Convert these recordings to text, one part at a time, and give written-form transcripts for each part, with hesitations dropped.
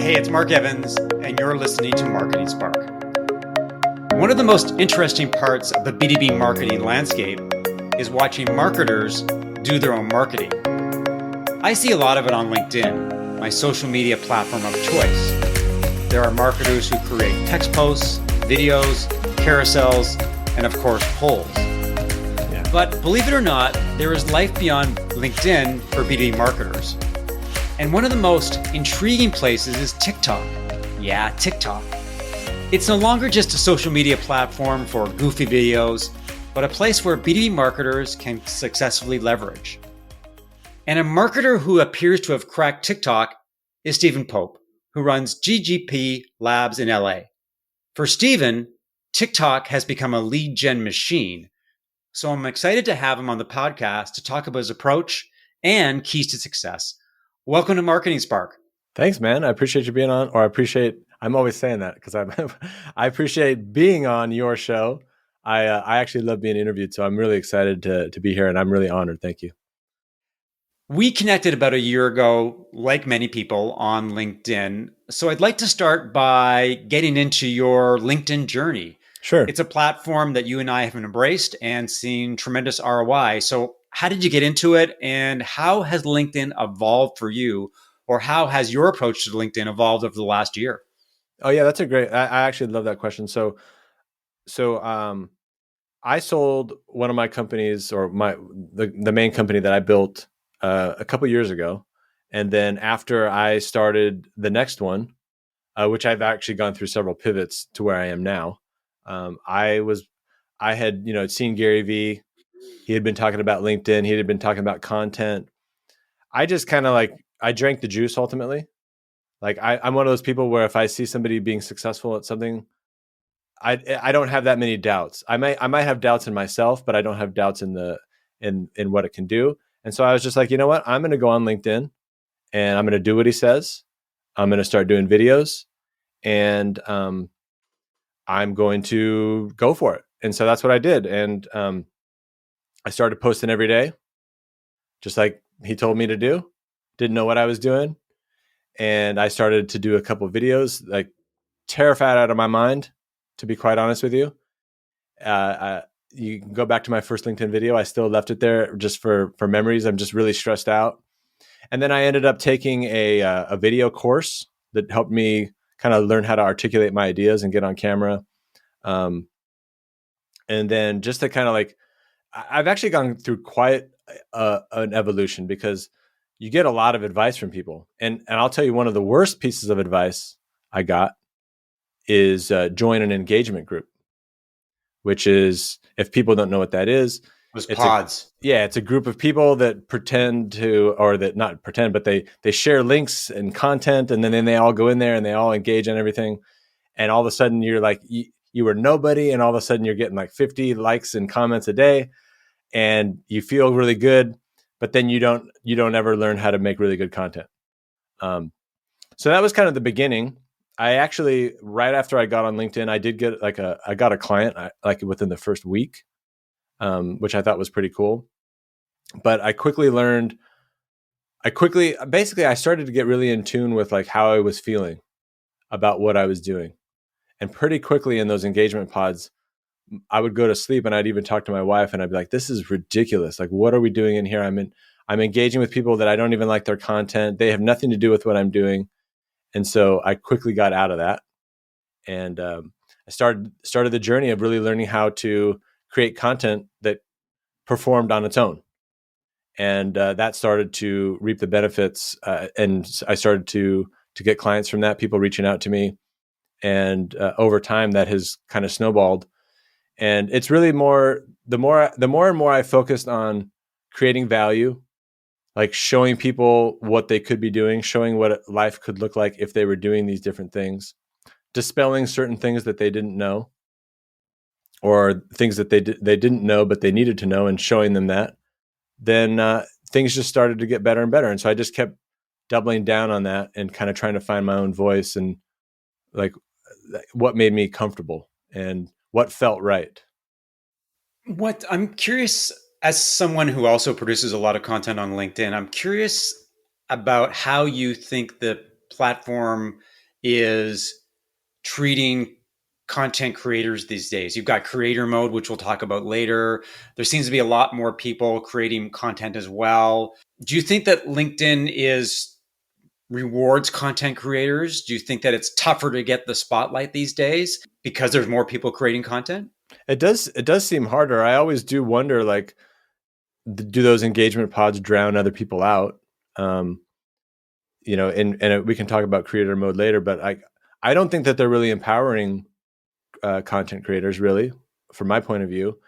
Hey, it's Mark Evans, and you're listening to Marketing Spark. One of the most interesting parts of the B2B marketing landscape is watching marketers do their own marketing. I see a lot of it on LinkedIn, my social media platform of choice. There are marketers who create text posts, videos, carousels, and of course, polls. Yeah. But believe it or not, there is life beyond LinkedIn for B2B marketers. And one of the most intriguing places is TikTok. Yeah, TikTok. It's no longer just a social media platform for goofy videos, but a place where B2B marketers can successfully leverage. And a marketer who appears to have cracked TikTok is Stephen Pope, who runs GGP Labs in LA. For Stephen, TikTok has become a lead gen machine. So I'm excited to have him on the podcast to talk about his approach and keys to success. Welcome to Marketing Spark. Thanks, man. I appreciate you being on, I'm always saying that because I appreciate being on your show. I actually love being interviewed, so I'm really excited to be here, and I'm really honored. Thank you. We connected about a year ago, like many people, on LinkedIn. So I'd like to start by getting into your LinkedIn journey. Sure. It's a platform that you and I have embraced and seen tremendous ROI. So how did you get into it, and how has LinkedIn evolved for you, or how has your approach to LinkedIn evolved over the last year? Oh yeah, that's I actually love that question. So I sold one of my companies, or the main company that I built a couple years ago, and then after I started the next one, which I've actually gone through several pivots to where I am now. I had seen Gary Vee. He had been talking about LinkedIn. He had been talking about content. I just kind of I drank the juice ultimately. I'm one of those people where if I see somebody being successful at something, I don't have that many doubts. I might have doubts in myself, but I don't have doubts in what it can do. And so I was just like, you know what? I'm going to go on LinkedIn and I'm going to do what he says. I'm going to start doing videos, and I'm going to go for it. And so that's what I did. And I started posting every day, just like he told me to do. Didn't know what I was doing. And I started to do a couple of videos, terrified out of my mind, to be quite honest with you. You can go back to my first LinkedIn video. I still left it there just for memories. I'm just really stressed out. And then I ended up taking a video course that helped me kind of learn how to articulate my ideas and get on camera. And then just to kind of I've actually gone through quite an evolution, because you get a lot of advice from people. And I'll tell you, one of the worst pieces of advice I got is join an engagement group, which is, if people don't know what that is, it's pods. It's a group of people that pretend to, or that not pretend, but they share links and content, and then they all go in there and they all engage in everything. And all of a sudden you're you were nobody, and all of a sudden you're getting 50 likes and comments a day, and you feel really good, but then you don't ever learn how to make really good content. So that was kind of the beginning. I actually, right after I got on LinkedIn, I did get I got a client within the first week, which I thought was pretty cool. But I started to get really in tune with how I was feeling about what I was doing. And pretty quickly in those engagement pods, I would go to sleep and I'd even talk to my wife and I'd be like, this is ridiculous. What are we doing in here? I'm engaging with people that I don't even like their content. They have nothing to do with what I'm doing. And so I quickly got out of that. And I started the journey of really learning how to create content that performed on its own. And that started to reap the benefits. And I started to get clients from that, people reaching out to me. And over time, that has kind of snowballed. And it's really the more and more I focused on creating value, showing people what they could be doing, showing what life could look like if they were doing these different things, dispelling certain things that they didn't know, or things that they didn't know but they needed to know, and showing them that, then things just started to get better and better. And so I just kept doubling down on that and kind of trying to find my own voice and what made me comfortable and what felt right. What I'm curious, as someone who also produces a lot of content on LinkedIn, I'm curious about how you think the platform is treating content creators these days. You've got creator mode, which we'll talk about later. There seems to be a lot more people creating content as well. Do you think that LinkedIn is rewards content creators? Do you think that it's tougher to get the spotlight these days because there's more people creating content? It does seem harder. I always do wonder, like, do those engagement pods drown other people out? Um, and we can talk about creator mode later, but I don't think that they're really empowering content creators, really, from my point of view.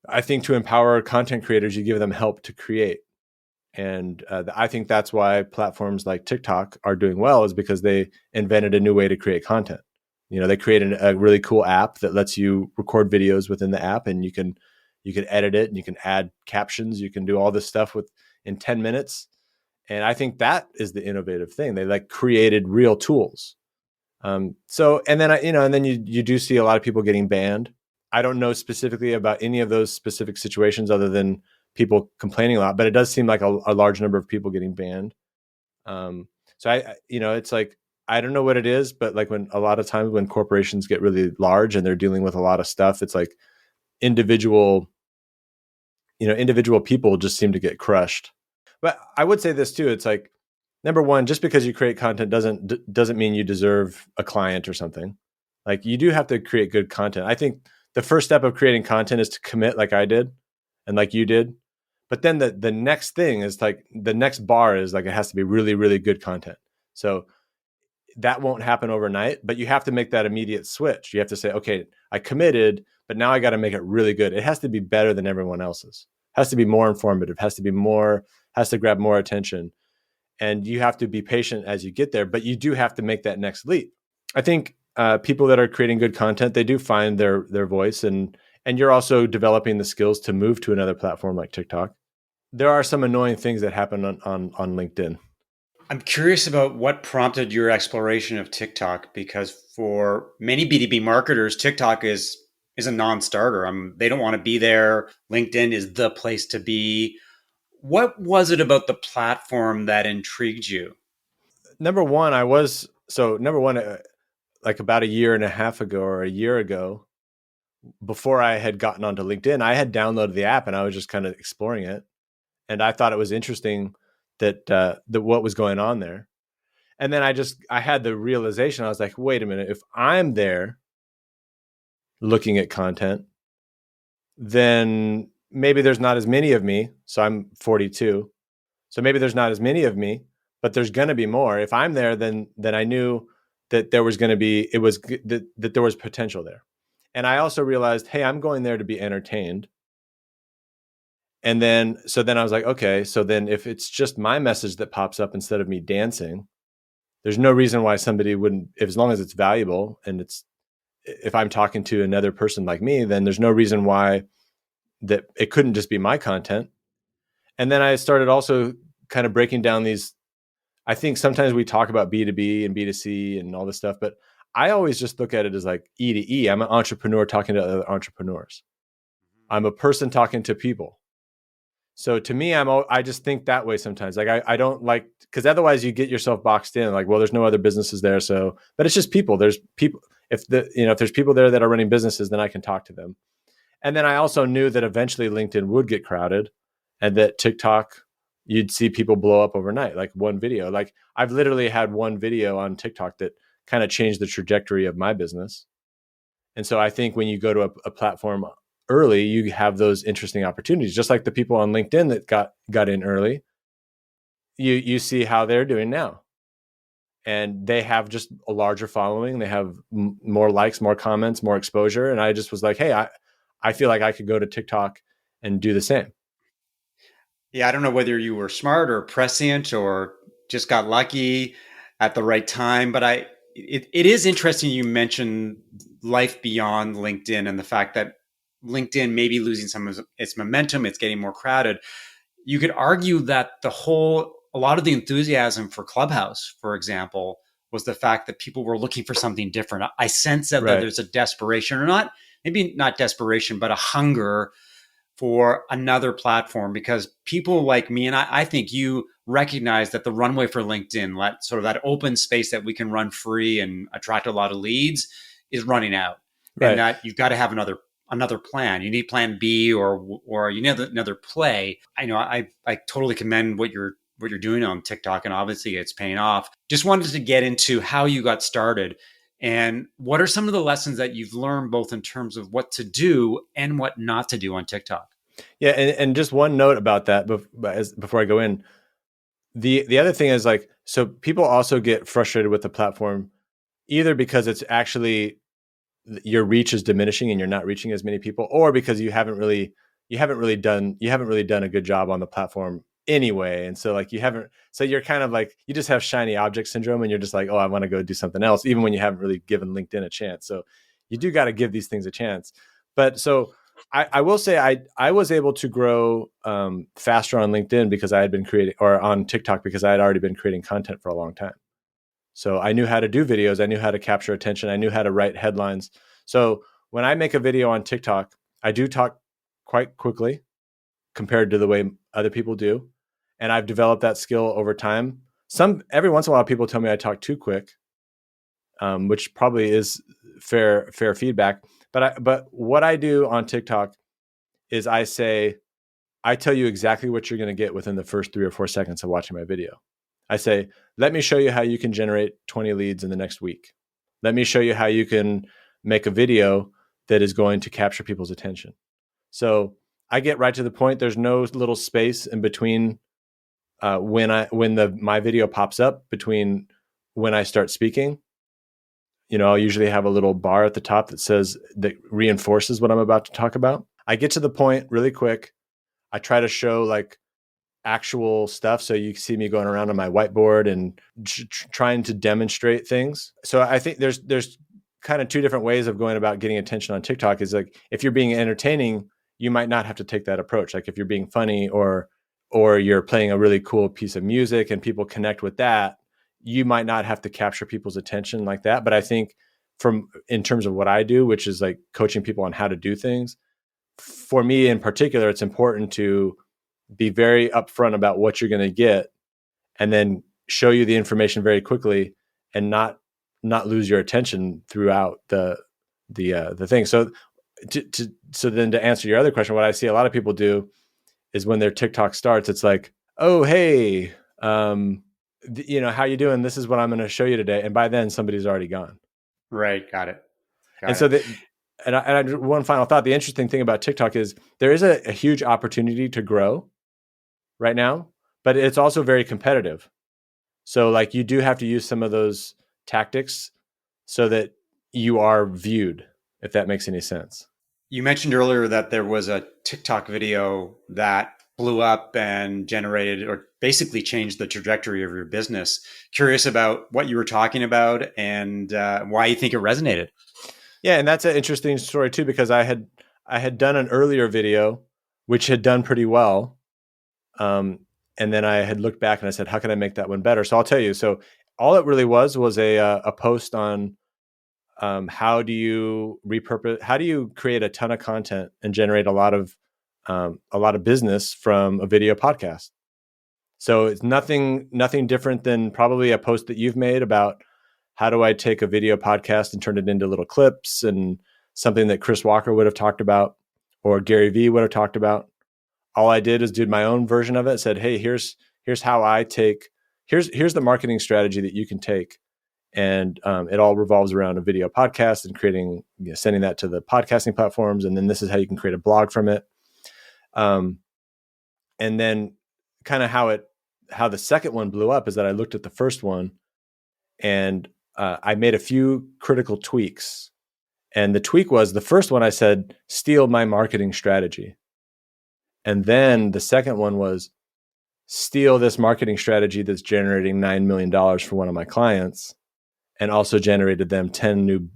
I think to empower content creators, you give them help to create. And I think that's why platforms like TikTok are doing well, is because they invented a new way to create content. They created a really cool app that lets you record videos within the app, and you can edit it, and you can add captions. You can do all this stuff in 10 minutes. And I think that is the innovative thing. They like created real tools. And then you do see a lot of people getting banned. I don't know specifically about any of those specific situations other than people complaining a lot, but it does seem like a large number of people getting banned. So it's like, I don't know what it is, but like when a lot of times when corporations get really large and they're dealing with a lot of stuff, it's like individual people just seem to get crushed. But I would say this too. It's like, number one, just because you create content doesn't mean you deserve a client or something. Like, you do have to create good content. I think the first step of creating content is to commit, like I did and like you did. But then the next thing is, like, the next bar is like, it has to be really, really good content. So that won't happen overnight, but you have to make that immediate switch. You have to say, okay, I committed, but now I got to make it really good. It has to be better than everyone else's. It has to be more informative, has to grab more attention. And you have to be patient as you get there, but you do have to make that next leap. I think people that are creating good content, they do find their voice, and you're also developing the skills to move to another platform like TikTok. There are some annoying things that happen on LinkedIn. I'm curious about what prompted your exploration of TikTok, because for many B2B marketers, TikTok is a non-starter. They don't want to be there. LinkedIn is the place to be. What was it about the platform that intrigued you? Number one, like about a year and a half ago or a year ago, before I had gotten onto LinkedIn, I had downloaded the app and I was just kind of exploring it, and I thought it was interesting that what was going on there. And then I had the realization. I was like, wait a minute, if I'm there looking at content, then maybe there's not as many of me. So I'm 42. So maybe there's not as many of me, but there's going to be more. If I'm there, then I knew that there was going to be, that there was potential there. And I also realized, hey, I'm going there to be entertained. And then I was like, okay, so then if it's just my message that pops up instead of me dancing, there's no reason why somebody wouldn't, as long as it's valuable and if I'm talking to another person like me, then there's no reason why that it couldn't just be my content. And then I started also kind of breaking down these. I think sometimes we talk about B2B and B2C and all this stuff, but I always just look at it as like E to E. I'm an entrepreneur talking to other entrepreneurs. I'm a person talking to people. So to me, I just think that way sometimes. Like I don't like, because otherwise you get yourself boxed in. Like, well, there's no other businesses there, so. But it's just people. There's people. If there's people there that are running businesses, then I can talk to them. And then I also knew that eventually LinkedIn would get crowded, and that TikTok, you'd see people blow up overnight. Like one video. Like I've literally had one video on TikTok that kind of changed the trajectory of my business. And so I think when you go to a platform early, you have those interesting opportunities, just like the people on LinkedIn that got in early. You see how they're doing now, and they have just a larger following. They have more likes, more comments, more exposure. And I just was like, hey, I feel like I could go to TikTok and do the same. Yeah, I don't know whether you were smart or prescient or just got lucky at the right time, but it is interesting you mentioned life beyond LinkedIn and the fact that LinkedIn may be losing some of its momentum, it's getting more crowded. You could argue that a lot of the enthusiasm for Clubhouse, for example, was the fact that people were looking for something different. I sense that Right. there's a desperation, or not, maybe not desperation, but a hunger for another platform? Because people like me, and I think you recognize that the runway for LinkedIn, that sort of that open space that we can run free and attract a lot of leads, is running out, and Right. that you've got to have another plan. You need plan B, or you need another play. I know I totally commend what you're doing on TikTok, and obviously it's paying off. Just wanted to get into how you got started and what are some of the lessons that you've learned both in terms of what to do and what not to do on TikTok? Yeah. And just one note about that before I go in, the other thing is like, so people also get frustrated with the platform either because it's actually your reach is diminishing and you're not reaching as many people, or because you haven't really done a good job on the platform anyway. And so like so you're kind of like, you just have shiny object syndrome and you're just like, oh, I want to go do something else, even when you haven't really given LinkedIn a chance. So you do got to give these things a chance. But so I will say I was able to grow faster on LinkedIn because I had been creating, or on TikTok because I had already been creating content for a long time. So I knew how to do videos. I knew how to capture attention. I knew how to write headlines. So when I make a video on TikTok, I do talk quite quickly compared to the way other people do. And I've developed that skill over time. Every once in a while, people tell me I talk too quick, which probably is fair feedback. But what I do on TikTok is I tell you exactly what you're going to get within the first 3 or 4 seconds of watching my video. I say, let me show you how you can generate 20 leads in the next week. Let me show you how you can make a video that is going to capture people's attention. So I get right to the point. There's no little space in between when my video pops up between when I start speaking. I'll usually have a little bar at the top that reinforces what I'm about to talk about. I get to the point really quick. I try to show like actual stuff. So you see me going around on my whiteboard and trying to demonstrate things. So I think there's kind of two different ways of going about getting attention on TikTok. Is like, if you're being entertaining, you might not have to take that approach. Like if you're being funny or you're playing a really cool piece of music and people connect with that, you might not have to capture people's attention like that. But I think in terms of what I do, which is like coaching people on how to do things, for me in particular, it's important to be very upfront about what you're going to get and then show you the information very quickly and not lose your attention throughout the thing. So then to answer your other question, what I see a lot of people do is when their TikTok starts, it's like, oh, hey, how you doing? This is what I'm going to show you today. And by then somebody's already gone. Right. Got it. And so one final thought, the interesting thing about TikTok is there is a huge opportunity to grow right now, but it's also very competitive. So like you do have to use some of those tactics so that you are viewed, if that makes any sense. You mentioned earlier that there was a TikTok video that blew up and generated or basically changed the trajectory of your business. Curious about what you were talking about and why you think it resonated. Yeah, and that's an interesting story too, because I had done an earlier video which had done pretty well. And then I had looked back and I said, how can I make that one better? So I'll tell you. So all it really was a post on how do you create a ton of content and generate a lot of business from a video podcast. So it's nothing different than probably a post that you've made about how do I take a video podcast and turn it into little clips, and something that Chris Walker would have talked about or Gary Vee would have talked about. All I did is do my own version of it. Said, hey, here's the marketing strategy that you can take. And it all revolves around a video podcast and sending that to the podcasting platforms. And then this is how you can create a blog from it. And then kind of how the second one blew up is that I looked at the first one and I made a few critical tweaks. And the tweak was, the first one I said, steal my marketing strategy. And then the second one was, steal this marketing strategy that's generating $9 million for one of my clients, and also generated them 10 new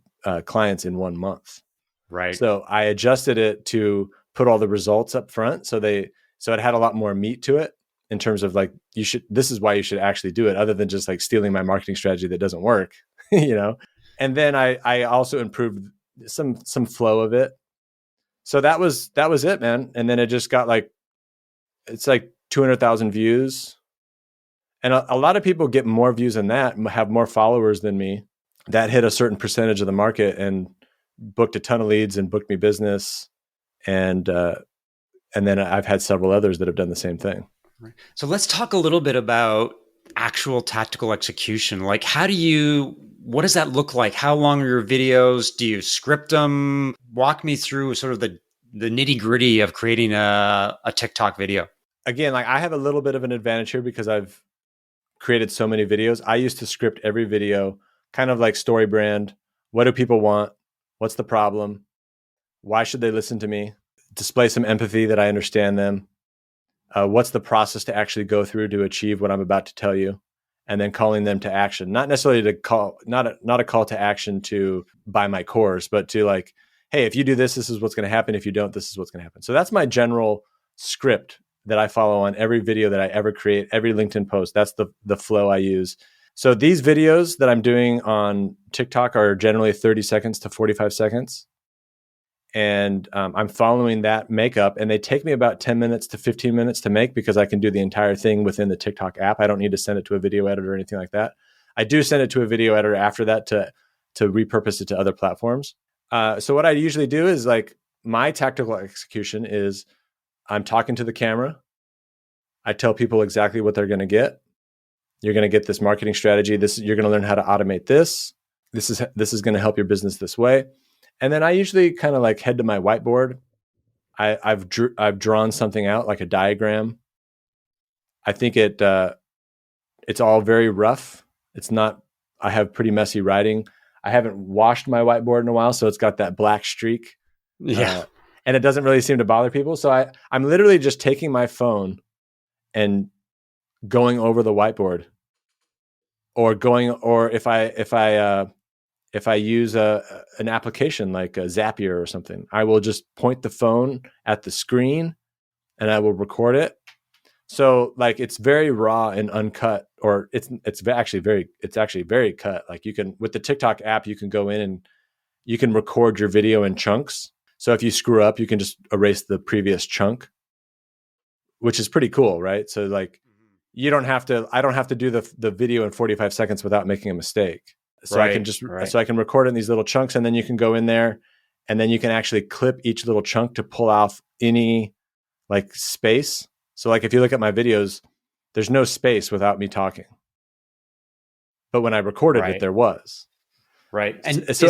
clients in 1 month. Right. So I adjusted it to put all the results up front. So it had a lot more meat to it in terms of like, this is why you should actually do it, other than just like stealing my marketing strategy that doesn't work, And then I also improved some flow of it. So that was it, man. And then it just got like, it's like 200,000 views. And a lot of people get more views than that, have more followers than me, that hit a certain percentage of the market and booked a ton of leads and booked me business. And then I've had several others that have done the same thing. So let's talk a little bit about actual tactical execution. Like, what does that look like? How long are your videos? Do you script them? Walk me through sort of the nitty gritty of creating a TikTok video. Again, like I have a little bit of an advantage here because I've created so many videos. I used to script every video, kind of like story brand. What do people want? What's the problem? Why should they listen to me? Display some empathy that I understand them. What's the process to actually go through to achieve what I'm about to tell you? And then calling them to action, not necessarily to call, not a call to action to buy my course, but to like, hey, if you do this, this is what's going to happen. If you don't, this is what's going to happen. So that's my general script that I follow on every video that I ever create, every LinkedIn post. That's the flow I use. So these videos that I'm doing on TikTok are generally 30 seconds to 45 seconds. And I'm following that makeup, and they take me about 10 minutes to 15 minutes to make because I can do the entire thing within the TikTok app. I don't need to send it to a video editor or anything like that. I do send it to a video editor after that to repurpose it to other platforms. So what I usually do is like my tactical execution is I'm talking to the camera. I tell people exactly what they're going to get. You're going to get this marketing strategy. You're going to learn how to automate this. This is going to help your business this way. And then I usually kind of like head to my whiteboard. I've drawn something out like a diagram. I think it's all very rough. It's not. I have pretty messy writing. I haven't washed my whiteboard in a while, so it's got that black streak. Yeah. And it doesn't really seem to bother people. So I'm literally just taking my phone and going over the whiteboard, or if I use an application like a Zapier or something, I will just point the phone at the screen and I will record it. So like it's very raw and uncut, or it's actually very cut. Like you can, with the TikTok app, you can go in and you can record your video in chunks. So if you screw up, you can just erase the previous chunk, which is pretty cool, right? So like I don't have to do the video in 45 seconds without making a mistake. So I can so I can record it in these little chunks, and then you can go in there and then you can actually clip each little chunk to pull off any like space. So like if you look at my videos, there's no space without me talking. But when I recorded it, there was. Right. And so,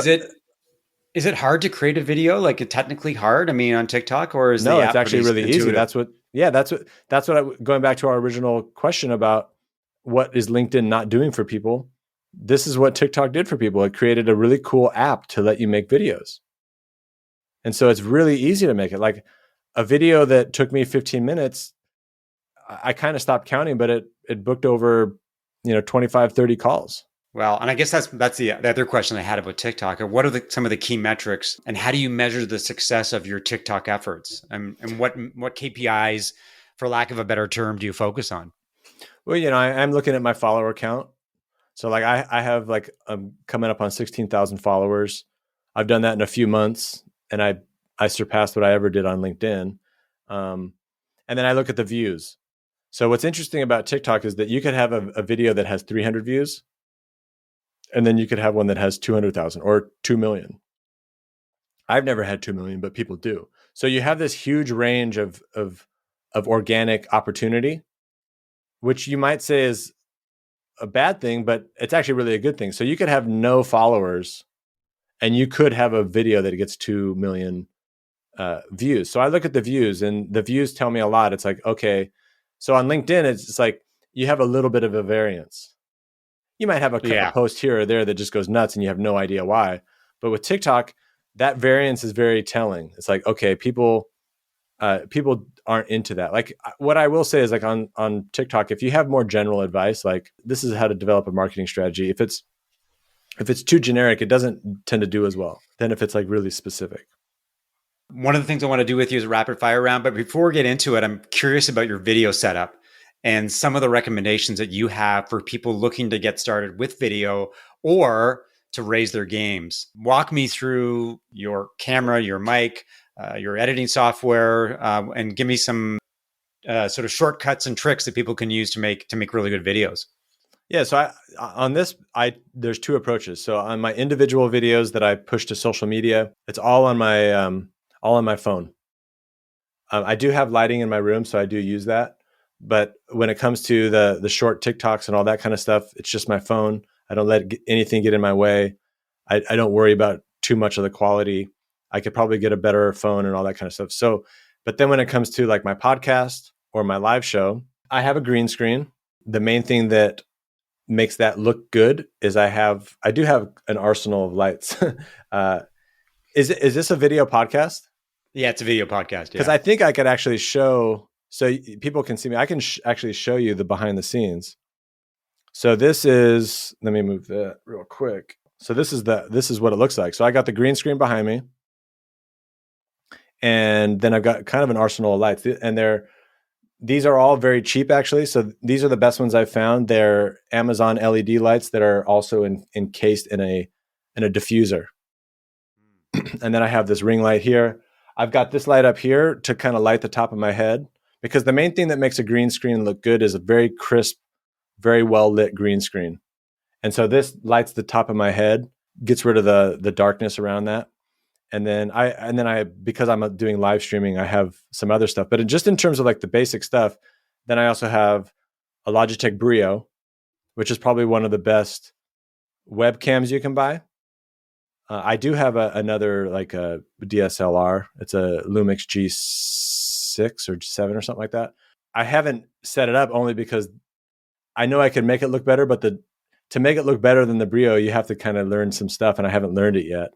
is it hard to create a video? Like technically hard? I mean, on TikTok, or is no? It's actually really easy. That's what going back to our original question about what is LinkedIn not doing for people. This is what TikTok did for people. It created a really cool app to let you make videos. And so it's really easy to make it. Like a video that took me 15 minutes, I kind of stopped counting, but it booked over, 25, 30 calls. Well, and I guess that's the other question I had about TikTok. What are some of the key metrics, and how do you measure the success of your TikTok efforts? And what KPIs, for lack of a better term, do you focus on? Well, I'm looking at my follower count. So like I have like I'm coming up on 16,000 followers. I've done that in a few months, and I surpassed what I ever did on LinkedIn. And then I look at the views. So what's interesting about TikTok is that you could have a video that has 300 views, and then you could have one that has 200,000 or 2 million. I've never had 2 million, but people do. So you have this huge range of organic opportunity, which you might say is a bad thing, but it's actually really a good thing. So you could have no followers and you could have a video that gets 2 million views. So I look at the views, and the views tell me a lot. It's like, okay, so on LinkedIn, it's like you have a little bit of a variance. You might have a post here or there that just goes nuts and you have no idea why. But with TikTok, that variance is very telling. It's like, okay, people aren't into that. Like what I will say is like on TikTok, if you have more general advice, like this is how to develop a marketing strategy. If it's too generic, it doesn't tend to do as well than if it's like really specific. One of the things I want to do with you is a rapid fire round. But before we get into it, I'm curious about your video setup and some of the recommendations that you have for people looking to get started with video or to raise their games. Walk me through your camera, your mic, your editing software, and give me some sort of shortcuts and tricks that people can use to make really good videos. Yeah, so there's two approaches. So on my individual videos that I push to social media, it's all on my phone. I do have lighting in my room, so I do use that. But when it comes to the short TikToks and all that kind of stuff, it's just my phone. I don't let anything get in my way. I don't worry about too much of the quality. I could probably get a better phone and all that kind of stuff. So, but then when it comes to like my podcast or my live show, I have a green screen. The main thing that makes that look good is I do have an arsenal of lights. Is this a video podcast? Yeah, it's a video podcast. Because Yeah. I think I could actually show, so people can see me. I can actually show you the behind the scenes. So this is, let me move that real quick. So this is what it looks like. So I got the green screen behind me, and then I've got kind of an arsenal of lights, and these are all very cheap actually. So these are the best ones I've found. They're Amazon LED lights that are also encased in a diffuser. And then I have this ring light here. I've got this light up here to kind of light the top of my head, because the main thing that makes a green screen look good is a very crisp, very well lit green screen. And so this lights the top of my head, gets rid of the darkness around that. And then I because I'm doing live streaming, I have some other stuff. But just in terms of like the basic stuff, then I also have a Logitech Brio, which is probably one of the best webcams you can buy. I do have another like a DSLR. It's a Lumix G6 or 7 or something like that. I haven't set it up only because I know I can make it look better, but to make it look better than the Brio, you have to kind of learn some stuff, and I haven't learned it yet.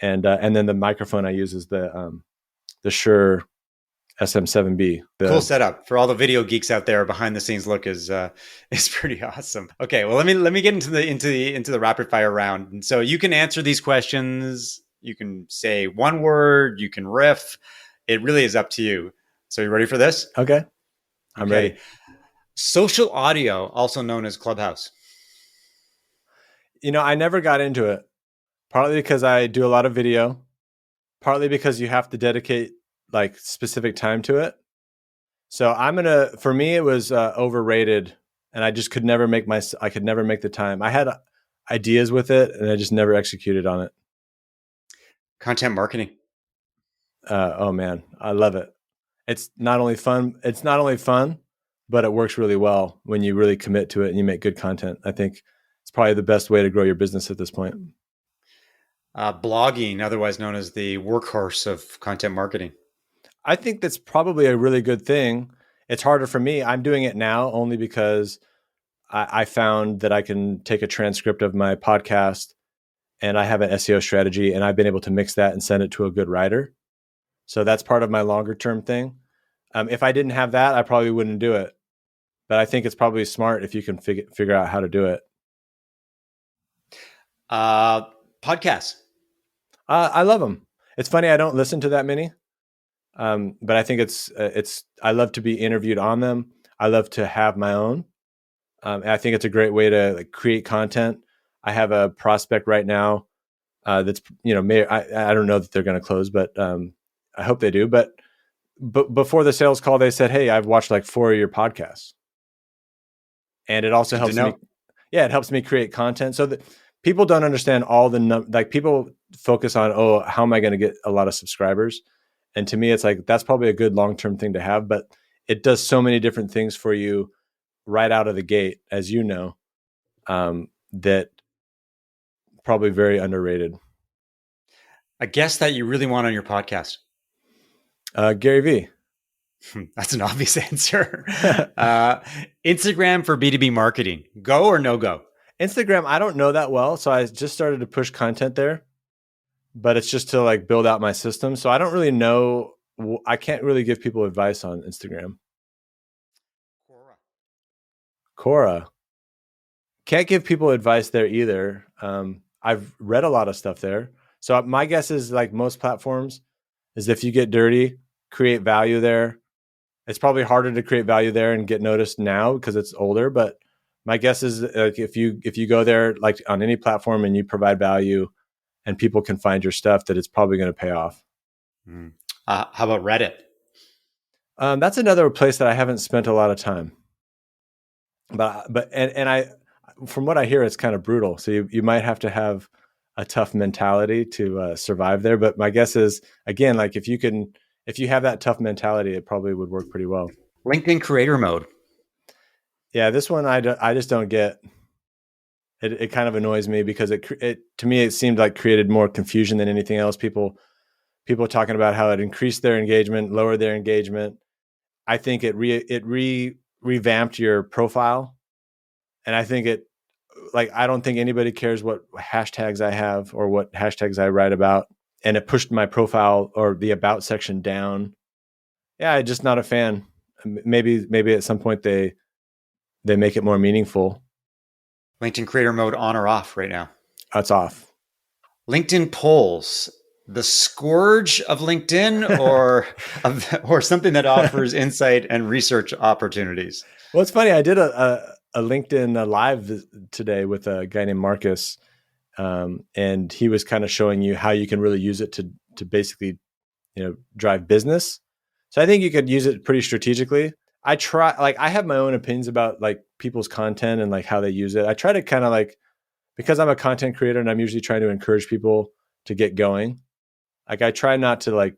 And then the microphone I use is the Shure SM7B. Cool setup for all the video geeks out there. Behind the scenes look is pretty awesome. Okay, well let me get into the rapid fire round. And so you can answer these questions. You can say one word. You can riff. It really is up to you. So you ready for this? Okay, I'm ready. Social audio, also known as Clubhouse. I never got into it. Partly because I do a lot of video. Partly because you have to dedicate like specific time to it. So for me, it was overrated, and I just could never make the time. I had ideas with it, and I just never executed on it. Content marketing. Oh man, I love it. It's not only fun, but it works really well when you really commit to it and you make good content. I think it's probably the best way to grow your business at this point. Blogging, otherwise known as the workhorse of content marketing. I think that's probably a really good thing. It's harder for me. I'm doing it now only because I found that I can take a transcript of my podcast, and I have an SEO strategy, and I've been able to mix that and send it to a good writer. So that's part of my longer term thing. If I didn't have that, I probably wouldn't do it. But I think it's probably smart if you can figure out how to do it. Podcasts. I love them. It's funny, I don't listen to that many, but I think I love to be interviewed on them. I love to have my own. And I think it's a great way to like create content. I have a prospect right now that's I don't know that they're going to close, but I hope they do. But before the sales call, they said, "Hey, I've watched like 4 of your podcasts," and it also helps me. Yeah, it helps me create content. So that people don't understand all the people focus on, oh, how am I going to get a lot of subscribers? And to me, it's like that's probably a good long-term thing to have, but it does so many different things for you right out of the gate, as you know, that probably very underrated. A guest that you really want on your podcast? Gary Vee. That's an obvious answer. Instagram for B2B marketing. Go or no go? Instagram, I don't know that well. So I just started to push content there, but it's just to like build out my system. So I don't really know. I can't really give people advice on Instagram. Quora. Can't give people advice there either. I've read a lot of stuff there. So my guess is like most platforms is if you get dirty, create value there. It's probably harder to create value there and get noticed now because it's older. But my guess is if you go there like on any platform and you provide value and people can find your stuff, that it's probably going to pay off. Mm. How about Reddit? That's another place that I haven't spent a lot of time. But I, from what I hear, it's kind of brutal. So you might have to have a tough mentality to survive there. But my guess is, again, like if you have that tough mentality, it probably would work pretty well. LinkedIn creator mode. Yeah, this one I just don't get. It kind of annoys me because it to me it seemed like created more confusion than anything else. People talking about how it increased their engagement, lowered their engagement. I think it revamped your profile, and I think I don't think anybody cares what hashtags I have or what hashtags I write about, and it pushed my profile or the about section down. Yeah, I'm just not a fan. Maybe at some point they make it more meaningful. LinkedIn creator mode on or off right now? That's off. LinkedIn polls, the scourge of LinkedIn, or something that offers insight and research opportunities? Well, it's funny. I did a LinkedIn live today with a guy named Marcus, and he was kind of showing you how you can really use it to basically, drive business. So I think you could use it pretty strategically. I have my own opinions about like people's content and like how they use it. I try to kind of because I'm a content creator and I'm usually trying to encourage people to get going. Like I try not to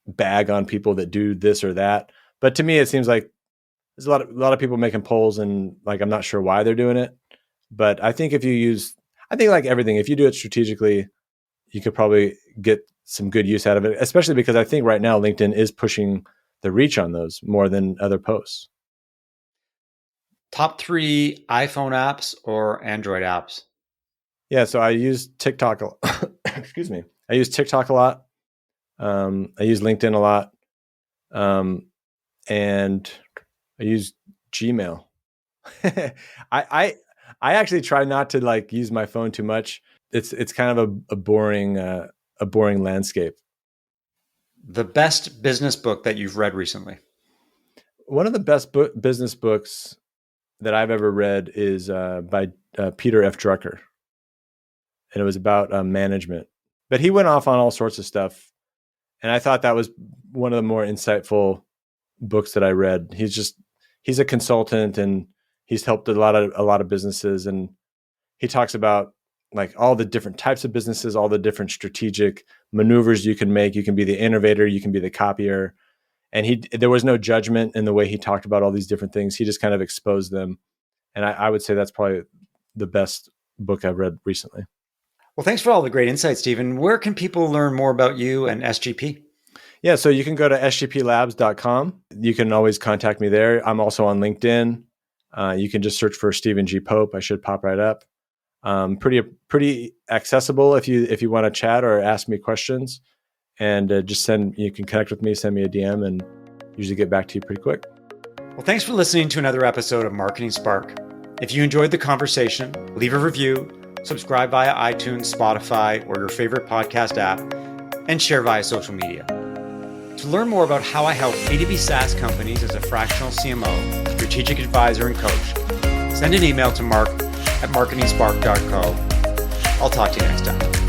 bag on people that do this or that. But to me, it seems like there's a lot of people making polls and like, I'm not sure why they're doing it. But I think like everything, if you do it strategically, you could probably get some good use out of it, especially because I think right now LinkedIn is pushing the reach on those more than other posts. Top 3 iPhone apps or Android apps? Yeah, so I use TikTok. Excuse me. I use TikTok a lot. I use LinkedIn a lot, and I use Gmail. I actually try not to use my phone too much. It's kind of a boring landscape. The best business book that you've read recently? One of the best business books that I've ever read is by Peter F. Drucker. And it was about management. But he went off on all sorts of stuff. And I thought that was one of the more insightful books that I read. He's a consultant and he's helped a lot of businesses. And he talks about like all the different types of businesses, all the different strategic maneuvers you can make. You can be the innovator, you can be the copier. And there was no judgment in the way he talked about all these different things. He just kind of exposed them. And I would say that's probably the best book I've read recently. Well, thanks for all the great insights, Stephen. Where can people learn more about you and SGP? Yeah, so you can go to sgplabs.com. You can always contact me there. I'm also on LinkedIn. You can just search for Stephen G. Pope. I should pop right up. Pretty accessible if you want to chat or ask me questions. And you can connect with me, send me a DM, and usually get back to you pretty quick. Well, thanks for listening to another episode of Marketing Spark. If you enjoyed the conversation, leave a review, subscribe via iTunes, Spotify, or your favorite podcast app, and share via social media. To learn more about how I help B2B SaaS companies as a fractional CMO, strategic advisor, and coach, send an email to mark@marketingspark.co. I'll talk to you next time.